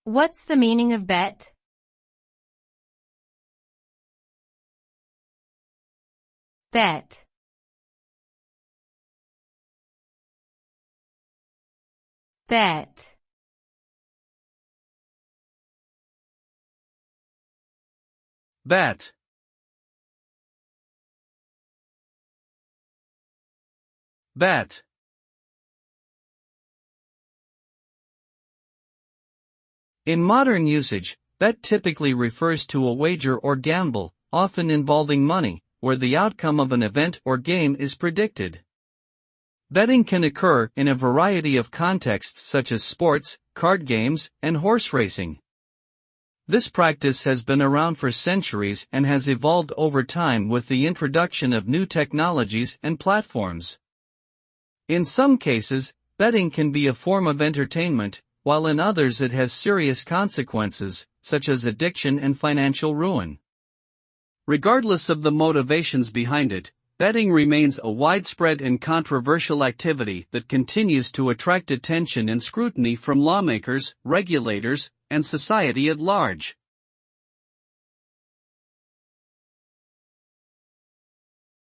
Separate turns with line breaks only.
What's the meaning of bet? Bet. Bet.
Bet. Bet. In modern usage, bet typically refers to a wager or gamble, often involving money, where the outcome of an event or game is predicted. Betting can occur in a variety of contexts such as sports, card games, and horse racing. This practice has been around for centuries and has evolved over time with the introduction of new technologies and platforms. In some cases, betting can be a form of entertainment, while in others it has serious consequences, such as addiction and financial ruin. Regardless of the motivations behind it, betting remains a widespread and controversial activity that continues to attract attention and scrutiny from lawmakers, regulators, and society at large.